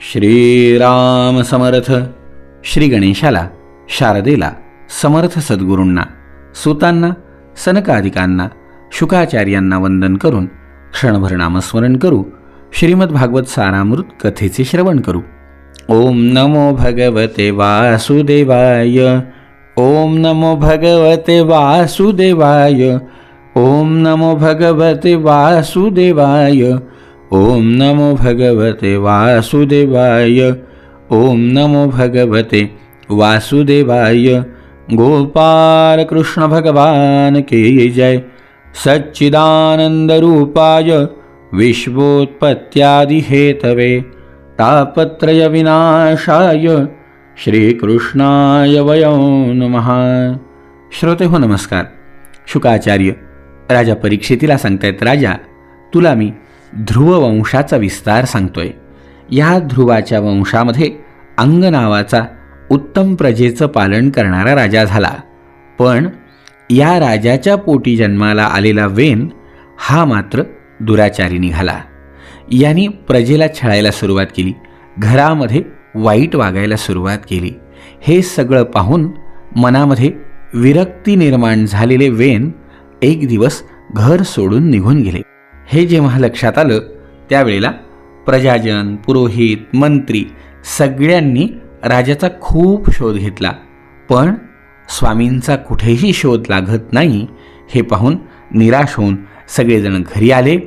श्रीराम समर्थ. श्री गणेशाला, शारदेला, समर्थ सद्गुरूंना, सुतांना, सनकादिकांना, शुकाचार्यांना वंदन करून क्षणभर नामस्मरण करू. श्रीमद भागवत सारामृत कथेचे श्रवण करू. ओम नमो भगवते वासुदेवाय. ओम नमो भगवते वासुदेवाय. ओम नमो भगवते वासुदेवाय. ओम नमो भगवते वासुदेवाय. ओम नमो भगवते वासुदेवाय. गोपाल कृष्ण भगवान की जय. सच्चिदानंद रूपाय विश्वोत्पत्त्यादि हेतवे तापत्रय विनाशाय श्रीकृष्णाय वयं नमः. श्रोते हो नमस्कार. शुकाचार्य राजा परीक्षितीला सांगतायत, राजा तुला मी ध्रुव वंशाचा विस्तार सांगतोय. या ध्रुवाच्या वंशामध्ये अंग नावाचा उत्तम प्रजेचं पालन करणारा राजा झाला. पण या राजाच्या पोटी जन्माला आलेला वेन हा मात्र दुराचारी निघाला. यांनी प्रजेला छळायला सुरुवात केली, घरामध्ये वाईट वागायला सुरुवात केली. हे सगळं पाहून मनामध्ये विरक्ती निर्माण झालेले वेन एक दिवस घर सोडून निघून गेले. हे जेव्हा लक्षात आलं त्यावेळेला प्रजाजन, पुरोहित, मंत्री सगळ्यांनी राजाचा खूप शोध घेतला. पण स्वामींचा कुठेही शोध लागत नाही. हे पाहून निराश होऊन सगळेजण घरी आले.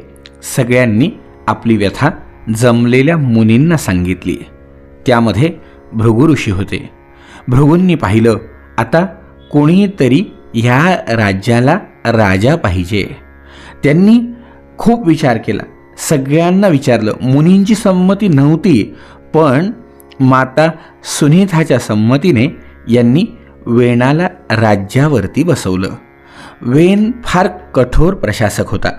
सगळ्यांनी आपली व्यथा जमलेल्या मुनींना सांगितली. त्यामध्ये भृगु ऋषी होते. भृगूंनी पाहिलं, आता कोणीतरी ह्या राज्याला राजा पाहिजे. त्यांनी खूप विचार केला, सगळ्यांना विचारलं. मुनींची संमती नव्हती, पण माता सुनीताच्या संमतीने यांनी वेणाला राज्यावरती बसवलं. वेन फार कठोर प्रशासक होता.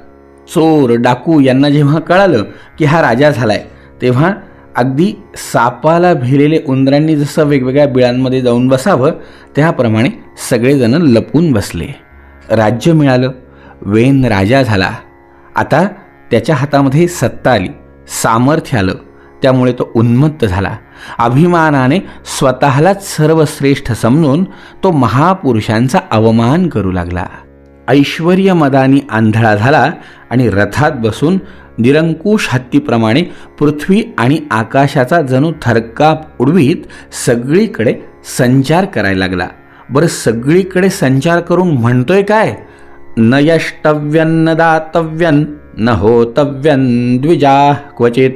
चोर, डाकू यांना जेव्हा कळालं की हा राजा झालाय, तेव्हा अगदी सापाला भिलेले उंदरांनी जसं वेगवेगळ्या बिळांमध्ये जाऊन बसावं त्याप्रमाणे सगळेजण लपून बसले. राज्य मिळालं. वेन राजा झाला. आता त्याच्या हातामध्ये सत्ता आली, सामर्थ्य आलं. त्यामुळे तो उन्मत्त झाला. अभिमानाने स्वतःलाच सर्वश्रेष्ठ समजून तो महापुरुषांचा अवमान करू लागला. ऐश्वर्य मदानी आंधळा झाला आणि रथात बसून निरंकुश हत्तीप्रमाणे पृथ्वी आणि आकाशाचा जणू थरकाप उडवीत सगळीकडे संचार करायला लागला. बरं, सगळीकडे संचार करून म्हणतोय काय? न यष्टव्यं न दातव्यं न होतव्यं द्विजा क्वचित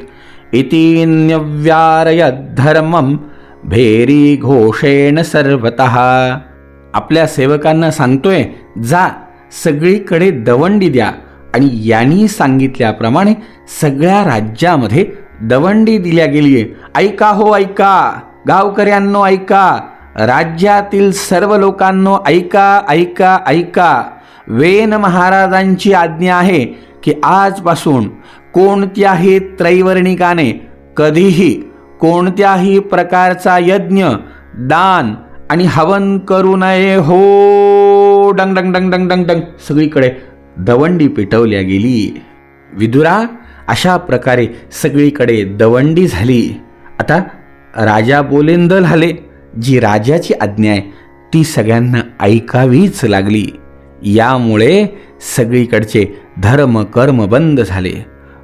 इति न्यव्यारयत धर्मं भेरी घोषेण सर्वतः. आपल्या सेवकांना सांगतोय, जा सगळीकडे दवंडी द्या. आणि यांनी सांगितल्याप्रमाणे सगळ्या राज्यामध्ये दवंडी दिल्या गेली. ऐका हो ऐका, गावकऱ्यांनो ऐका, राज्यातील सर्व लोकांनो ऐका ऐका ऐका. वेन महाराजांची आज्ञा आहे की आजपासून कोणत्याही त्रैवर्णिकाने कधीही कोणत्याही प्रकारचा यज्ञ, दान आणि हवन करू नये. हो डंग डंग डंग डंग डंग डंग सगळीकडे दवंडी पेटवल्या गेली. विदुरा, अशा प्रकारे सगळीकडे दवंडी झाली. आता राजा बोलेंदल झाले. जी राजाची आज्ञा आहे ती सगळ्यांना ऐकावीच लागली. यामुळे सगळीकडचे धर्म कर्म बंद झाले.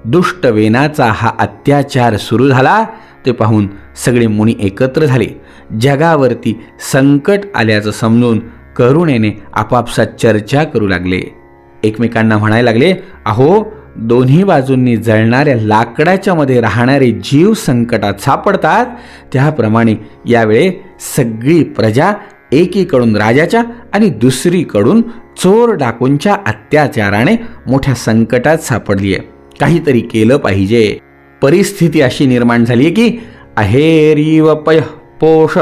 दुष्ट वेनाचा हा अत्याचार सुरू झाला ते पाहून सगळे मुनी एकत्र झाले. जगावरती संकट आल्याचं समजून करुणेने आपापसात चर्चा करू लागले. एकमेकांना म्हणायला लागले, अहो, दोन्ही बाजूंनी जळणाऱ्या लाकडाच्या मध्ये राहणारे जीव संकटात सापडतात, त्याप्रमाणे यावेळे सगळी प्रजा एकीकडून राजाच्या आणि दुसरीकडून चोर डाकूंच्या अत्याचाराने मोठ्या संकटात सापडली आहे. काहीतरी केलं पाहिजे. परिस्थिती अशी निर्माण झाली आहे की अहेरीव पय पोष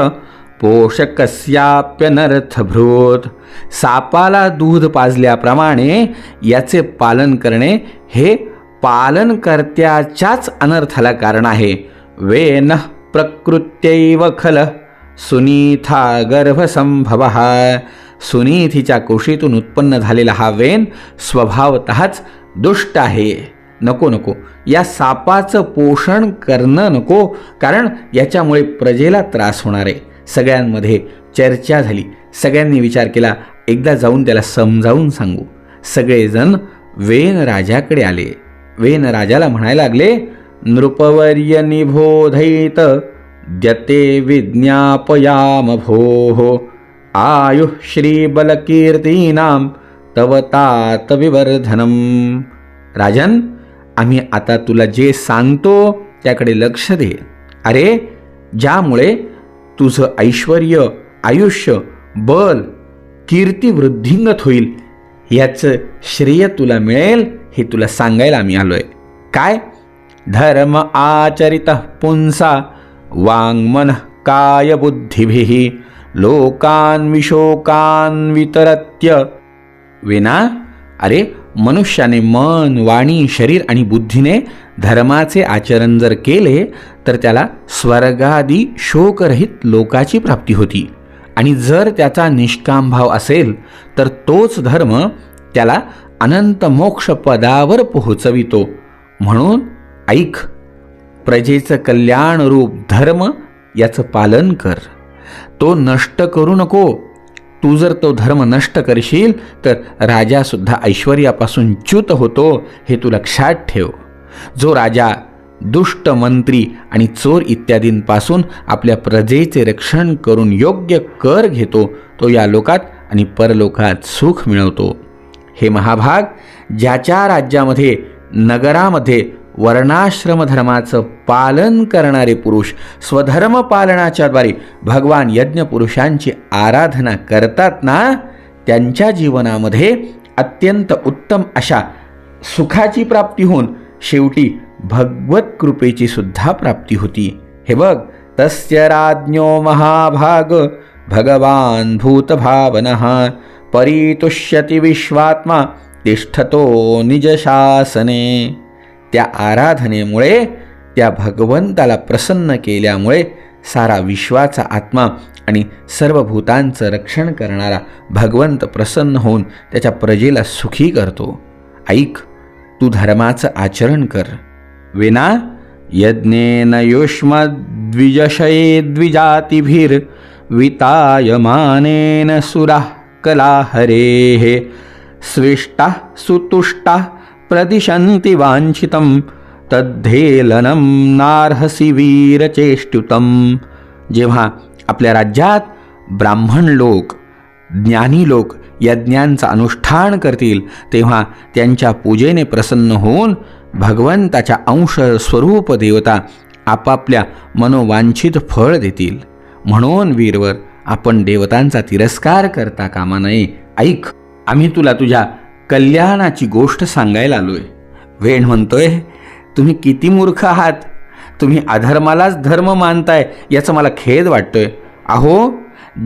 पोषकस्याप्यनर्थभृत. सापाला दूध पाजल्याप्रमाणे याचे पालन करणे हे पालनकर्त्याच्याच अनर्थाला कारण आहे. वेन प्रकृत्यैव खल सुनीथा गर्भसंभव. सुनीतीच्या कुशीतून उत्पन्न झालेला हा वेन स्वभावतःच दुष्ट आहे. नको नको, या सापाचं पोषण करणं नको, कारण याच्यामुळे प्रजेला त्रास होणार आहे. सगळ्यांमध्ये चर्चा झाली. सगळ्यांनी विचार केला, एकदा जाऊन त्याला समजावून सांगू. सगळेजण वेन राजाकडे आले. वेन राजाला म्हणायला लागले, नृपवर्य निबोधयित द्यते विज्ञापयाम भोः आयुः श्रीबलकीर्तीनां तव तात विवर्धनम. राजन, आम्ही आता तुला जे सांगतो त्याकडे लक्ष दे. अरे, ज्यामुळे तुझं ऐश्वर्य, आयुष्य, बल, कीर्ती वृद्धिंगत होईल, याचं श्रेय तुला मिळेल, हे तुला सांगायला आम्ही आलोय. काय? धर्म आचरित पुंसा वाङ्मनः काय बुद्धिभिः लोकान् विशोकान् वितरत्य. वेना, अरे, मनुष्याने मन, वाणी, शरीर आणि बुद्धीने धर्माचे आचरण जर केले तर त्याला स्वर्गादी शोकरहित लोकाची प्राप्ती होती. आणि जर त्याचा निष्काम भाव असेल तर तोच धर्म त्याला अनंत मोक्ष पदावर पोहोचवितो. म्हणून ऐक, प्रजेचं कल्याण रूप धर्म याचं पालन कर. तो नष्ट करू नको. तू जर तो धर्म नष्ट करशील तर राजासुद्धा ऐश्वर्यापासून च्युत होतो, हे तू लक्षात ठेव. जो राजा दुष्ट मंत्री आणि चोर इत्यादींपासून आपल्या प्रजेचे रक्षण करून योग्य कर घेतो, तो या लोकात आणि परलोकात सुख मिळवतो. हे महाभाग, ज्याच्या राज्यामध्ये, नगरामध्ये वर्णाश्रम धर्माचं पालन करणारे पुरुष स्वधर्म पालनाच्या द्वारे भगवान यज्ञ पुरुषांची आराधना करतात ना, त्यांच्या जीवनामध्ये अत्यंत उत्तम अशा सुखाची प्राप्ती होऊन शेवटी भगवत कृपेची सुद्धा प्राप्ती होती. हे बघ, तस्य राज्ञो महाभाग भगवान भूतभावनः परितुष्यति विश्वात्मा तिष्ठतो निजशासने. त्या आराधनेमुळे, त्या भगवंताला प्रसन्न केल्यामुळे सारा विश्वाचा आत्मा आणि सर्व भूतांचं रक्षण करणारा भगवंत प्रसन्न होऊन त्याच्या प्रजेला सुखी करतो. ऐक, तू धर्माचं आचरण कर. वेना, यज्ञेन युष्मद्विजशये द्विजातिभिर वितायमानेन सुराः कलाहरेः स्विष्टाः सुतुष्टाः प्रदिशन्ति वाञ्छितं तद्धेलनं नार्हसि वीरचेष्टुतं. जेव्हा आपल्या राज्यात ब्राह्मण लोक, ज्ञानी लोक यज्ञांचं अनुष्ठान करतील, तेव्हा त्यांच्या पूजेने प्रसन्न होऊन भगवंताच्या अंश स्वरूप देवता आपापल्या मनोवांछित फळ देतील. म्हणून वीरवर, आपण देवतांचा तिरस्कार करता कामा नये. ऐक, आम्ही तुला तुझ्या कल्याणाची गोष्ट सांगायला आलोय. वेण म्हणतोय, तुम्ही किती मूर्ख आहात. तुम्ही अधर्मालाच धर्म मानताय, याचं मला खेद वाटतोय. अहो,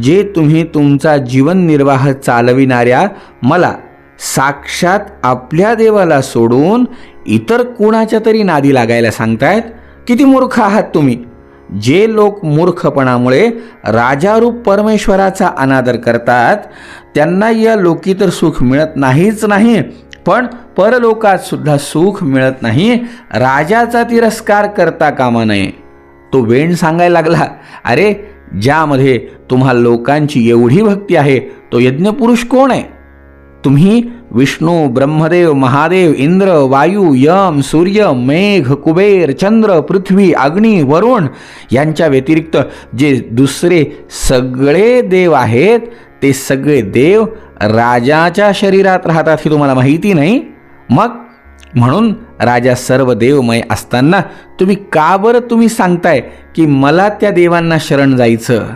जे तुम्ही तुमचा जीवननिर्वाह चालविणाऱ्या मला साक्षात आपल्या देवाला सोडून इतर कुणाच्या तरी नादी लागायला सांगतायत, किती मूर्ख आहात तुम्ही. जे लोक मूर्खपणामुळे राजारूप परमेश्वराचा अनादर करतात, त्यांना या लोकी तर सुख मिळत नाहीच नाही, पण परलोकात सुद्धा सुख मिळत नाही. राजाचा तिरस्कार करता कामा नये. तो वेण सांगायला लागला, अरे, ज्यामध्ये तुम्हा लोकांची एवढी भक्ती आहे, तो यज्ञपुरुष कोण आहे? तुम्ही विष्णू, ब्रह्मदेव, महादेव, इंद्र, वायू, यम, सूर्य, मेघ, कुबेर, चंद्र, पृथ्वी, अग्नी, वरुण यांच्या व्यतिरिक्त जे दुसरे सगळे देव आहेत, ते सगळे देव राजाच्या शरीरात राहतात, हे तुम्हाला माहिती नाही? मग म्हणून राजा सर्व देवमय असताना तुम्ही का बरं तुम्ही सांगताय की मला त्या देवांना शरण जायचं?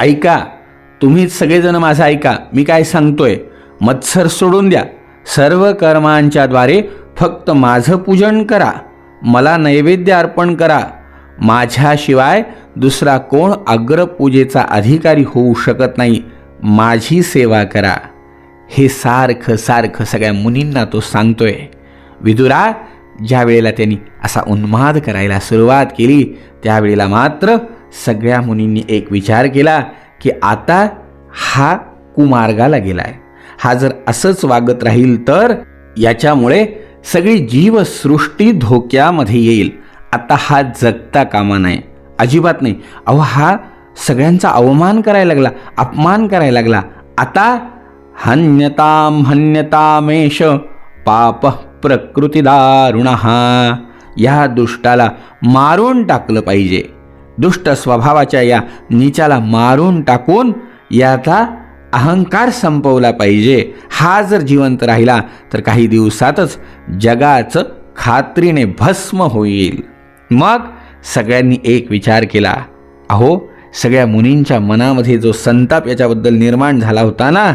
ऐका, तुम्हीच सगळेजण माझं ऐका, मी काय सांगतोय. मत्सर सोडून द्या. सर्व कर्मांच्या द्वारे फक्त माझं पूजन करा. मला नैवेद्य अर्पण करा. माझ्याशिवाय दुसरा कोण अग्रपूजेचा अधिकारी होऊ शकत नाही. माझी सेवा करा. हे सारखं सारखं सगळ्या मुनींना तो सांगतोय. विदुरा, ज्या वेळेला त्यांनी असा उन्माद करायला सुरुवात केली, त्यावेळेला मात्र सगळ्या मुनींनी एक विचार केला की आता हा कुमार्गाला गेलाय. हा जर असंच वागत राहील तर याच्यामुळे सगळी जीवसृष्टी धोक्यामध्ये येईल. आता हा जगता कामा नये, अजिबात नाही. अहो, हा सगळ्यांचा अवमान करायला लागला, अपमान करायला लागला. आता हन्यतामेष पाप प्रकृती दारुणः, या दुष्टाला मारून टाकलं पाहिजे. दुष्ट स्वभावाच्या या नीचाला मारून टाकून याचा अहंकार संपवला पाहिजे. हा जर जिवंत राहिला तर काही दिवसातच जगाचं खात्रीने भस्म होईल. मग सगळ्यांनी एक विचार केला. अहो, सगळ्या मुनींच्या मनामध्ये जो संताप याच्याबद्दल निर्माण झाला होता ना,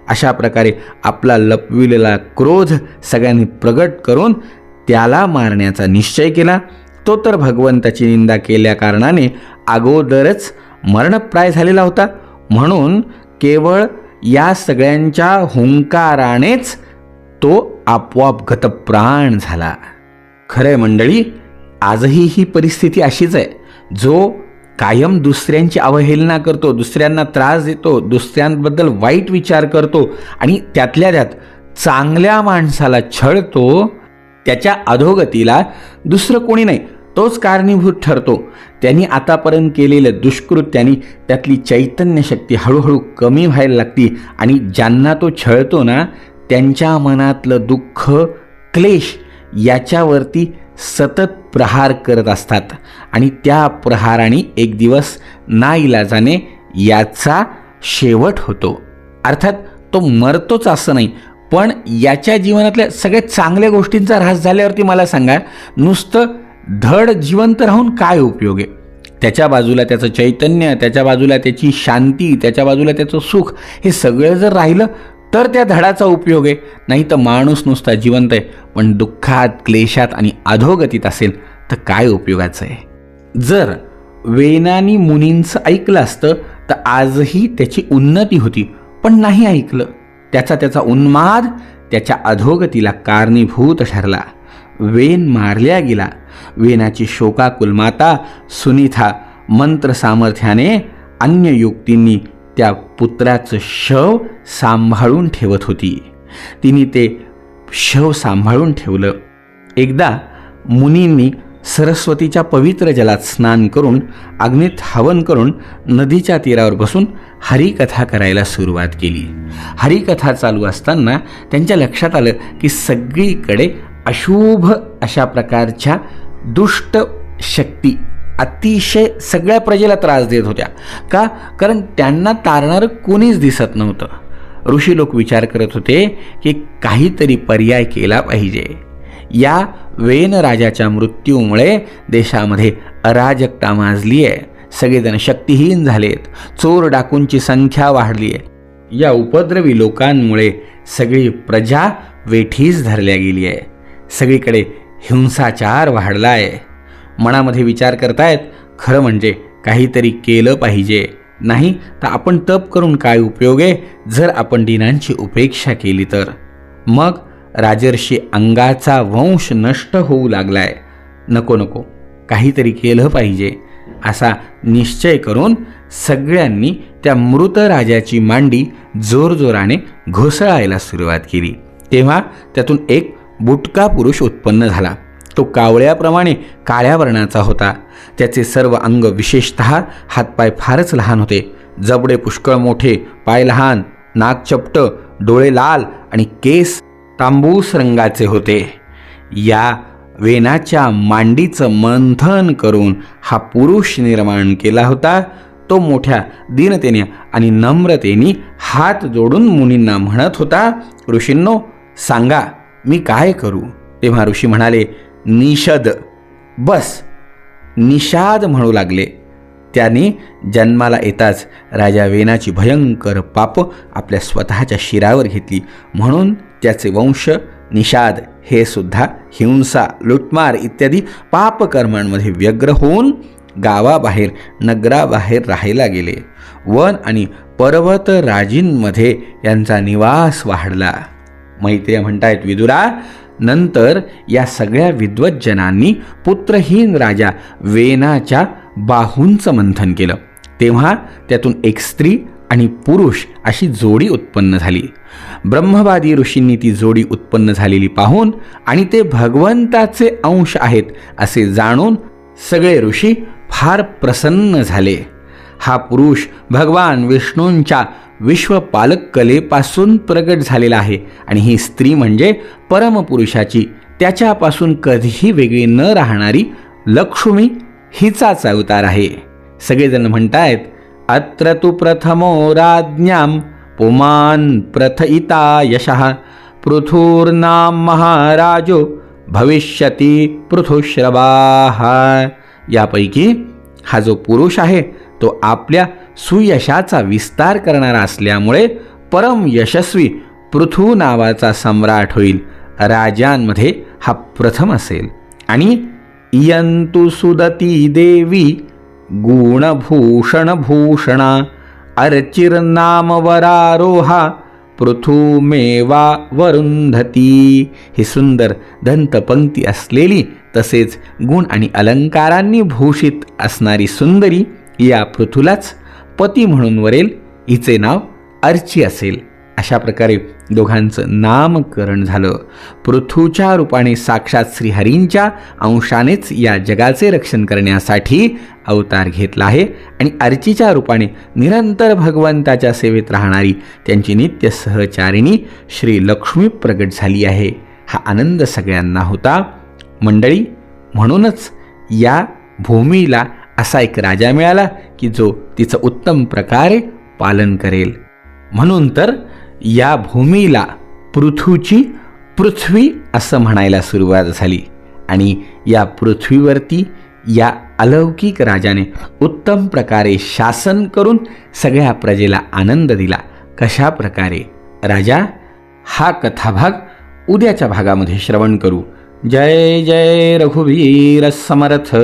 अशा प्रकारे आपला लपविलेला क्रोध सगळ्यांनी प्रगट करून त्याला मारण्याचा निश्चय केला. तो तर भगवंताची निंदा केल्या कारणाने अगोदरच मरणप्राय झालेला होता. म्हणून केवळ या सगळ्यांच्या हुंकारानेच तो आपोआप गतप्राण झाला. खरंय मंडळी, आजही ही परिस्थिती अशीच आहे. जो कायम दुसऱ्यांची अवहेलना करतो, दुसऱ्यांना त्रास देतो, दुसऱ्यांबद्दल वाईट विचार करतो आणि त्यातल्या त्यात चांगल्या माणसाला छळतो, त्याच्या अधोगतीला दुसरं कोणी नाही, तोच कारणीभूत ठरतो. त्यांनी आतापर्यंत केलेल्या दुष्कृत्यांनी त्यातली चैतन्य शक्ती हळूहळू कमी व्हायला लागती आणि ज्यांना तो छळतो ना, त्यांच्या मनातलं दुःख, क्लेश याच्यावरती सतत प्रहार करत असतात आणि त्या प्रहाराने एक दिवस नाईलाजाने याचा शेवट होतो. अर्थात तो मरतोच असं नाही, पण याच्या जीवनातल्या सगळ्यात चांगल्या गोष्टींचा ऱ्हास झाल्यावरती मला सांगा, नुसतं धड जिवंत राहून काय उपयोग आहे? त्याच्या बाजूला त्याचं चैतन्य, त्याच्या बाजूला त्याची शांती, त्याच्या बाजूला त्याचं सुख, हे सगळं जर राहिलं तर त्या धडाचा उपयोग आहे. नाही तर माणूस नुसता जिवंत आहे पण दुःखात, क्लेशात आणि अधोगतीत असेल तर काय उपयोगाचं आहे? जर वेनानी मुनींचं ऐकलं असतं तर आजही त्याची उन्नती होती, पण नाही ऐकलं. त्याचा उन्माद त्याच्या अधोगतीला कारणीभूत ठरला. वेन मारल्या गेला. वेनाची शोकाकुल माता सुनीथा मंत्र सामर्थ्याने, अन्य युक्तींनी त्या पुत्राचं शव सांभाळून ठेवत होती. तिने ते शव सांभाळून ठेवलं. एकदा मुनींनी सरस्वतीच्या पवित्र जलात स्नान करून, अग्नीत हवन करून नदीच्या तीरावर बसून हरिकथा करायला सुरुवात केली. हरिकथा चालू असताना त्यांच्या लक्षात आलं की सगळीकडे अशुभ अशा प्रकारच्या दुष्ट शक्ती अतिशय सगळ्या प्रजेला त्रास देत होत्या. का? कारण त्यांना तारणारं कोणीच दिसत नव्हतं. ऋषी लोक विचार करत होते की काहीतरी पर्याय केला पाहिजे. या वेन राजाच्या मृत्यूमुळे देशामध्ये अराजकता माजली आहे. सगळेजण शक्तिहीन झालेत. चोर डाकूंची संख्या वाढली आहे. या उपद्रवी लोकांमुळे सगळी प्रजा वेठीस धरल्या गेली आहे. सगळीकडे हिंसाचार वाढला आहे. मनामध्ये विचार करतायत, खरं म्हणजे काहीतरी केलं पाहिजे. नाही तर आपण तप करून काय उपयोग आहे जर आपण दिनांची उपेक्षा केली तर? मग राजर्षी अंगाचा वंश नष्ट होऊ लागलाय. नको काहीतरी केलं पाहिजे असा निश्चय करून सगळ्यांनी त्या मृत राजाची मांडी जोरजोराने घोसळायला सुरुवात केली. तेव्हा त्यातून एक बुटका पुरुष उत्पन्न झाला. तो कावळ्याप्रमाणे काळ्या वर्णाचा होता. त्याचे सर्व अंग, विशेषतः हातपाय फारच लहान होते. जबडे पुष्कळ मोठे, पाय लहान, नाक चपट, डोळे लाल आणि केस तांबूस रंगाचे होते. या वेनाच्या मांडीचं मंथन करून हा पुरुष निर्माण केला होता. तो मोठ्या दीनतेने आणि नम्रतेने हात जोडून मुनींना म्हणत होता, ऋषींनो सांगा मी काय करू? तेव्हा ऋषी म्हणाले, निषद. बस निषाद म्हणू लागले. त्याने जन्माला येताच राजा वेनाची भयंकर पाप आपल्या स्वतःच्या शिरावर घेतली. म्हणून त्याचे वंश निषाद हे सुद्धा हिंसा, लुटमार इत्यादी पापकर्मांमध्ये व्यग्र होऊन गावाबाहेर, नगराबाहेर राहायला गेले. वन आणि पर्वत राजींमध्ये यांचा निवास वाढला. मैत्रिय म्हणतायत, विदुरा, नंतर या सगळ्या विद्वज्जनांनी पुत्रहीन राजा वेनाच्या बाहूंचं मंथन केलं. तेव्हा त्यातून एक स्त्री आणि पुरुष अशी जोडी उत्पन्न झाली. ब्रह्मवादी ऋषींनी ती जोडी उत्पन्न झालेली पाहून आणि ते भगवंताचे अंश आहेत असे जाणून सगळे ऋषी फार प्रसन्न झाले. हा पुरुष भगवान विष्णूंच्या विश्वपालक कलेपासून प्रगट झालेला आहे आणि ही स्त्री म्हणजे परमपुरुषाची, त्याच्यापासून कधीही वेगळी न राहणारी लक्ष्मी हिचाच अवतार आहे. सगळेजण म्हणतायत, अत्र तु प्रथमो राज्ञां पुमान् प्रथयिता यशः पृथुर्नाम महाराजो भविष्यति पृथुश्रवाः. यापैकी हा जो पुरुष आहे तो आपल्या सुयशाचा विस्तार करणारा असल्यामुळे परम यशस्वी पृथु नावाचा सम्राट होईल. राजांमध्ये हा प्रथम असेल. आणि इयंतु सुदती देवी गुणभूषणभूषणा अर्चिर्नामवरारोहा पृथुमेवा वरुंधती. ही सुंदर दंतपंक्ती असलेली तसेच गुण आणि अलंकारांनी भूषित असणारी सुंदरी या पृथुलाच पती म्हणून वरेल. हिचे नाव अर्ची असेल. अशा प्रकारे दोघांचं नामकरण झालं. पृथूच्या रूपाने साक्षात श्रीहरींच्या अंशानेच या जगाचे रक्षण करण्यासाठी अवतार घेतला आहे आणि अर्चीच्या रूपाने निरंतर भगवंताच्या सेवेत राहणारी त्यांची नित्य सहचारिणी श्री लक्ष्मी प्रगट झाली आहे. हा आनंद सगळ्यांना होता. मंडळी, म्हणूनच या भूमीला असा एक राजा मिळाला की जो तिचं उत्तम प्रकारे पालन करेल. म्हणून तर या भूमीला पृथूची पृथ्वी असं म्हणायला सुरुवात झाली आणि या पृथ्वीवरती या अलौकिक राजाने उत्तम प्रकारे शासन करून सगळ्या प्रजेला आनंद दिला. कशा प्रकारे राजा, हा कथाभाग उद्याच्या भागामध्ये श्रवण करू. जय जय रघुवीर समर्थ.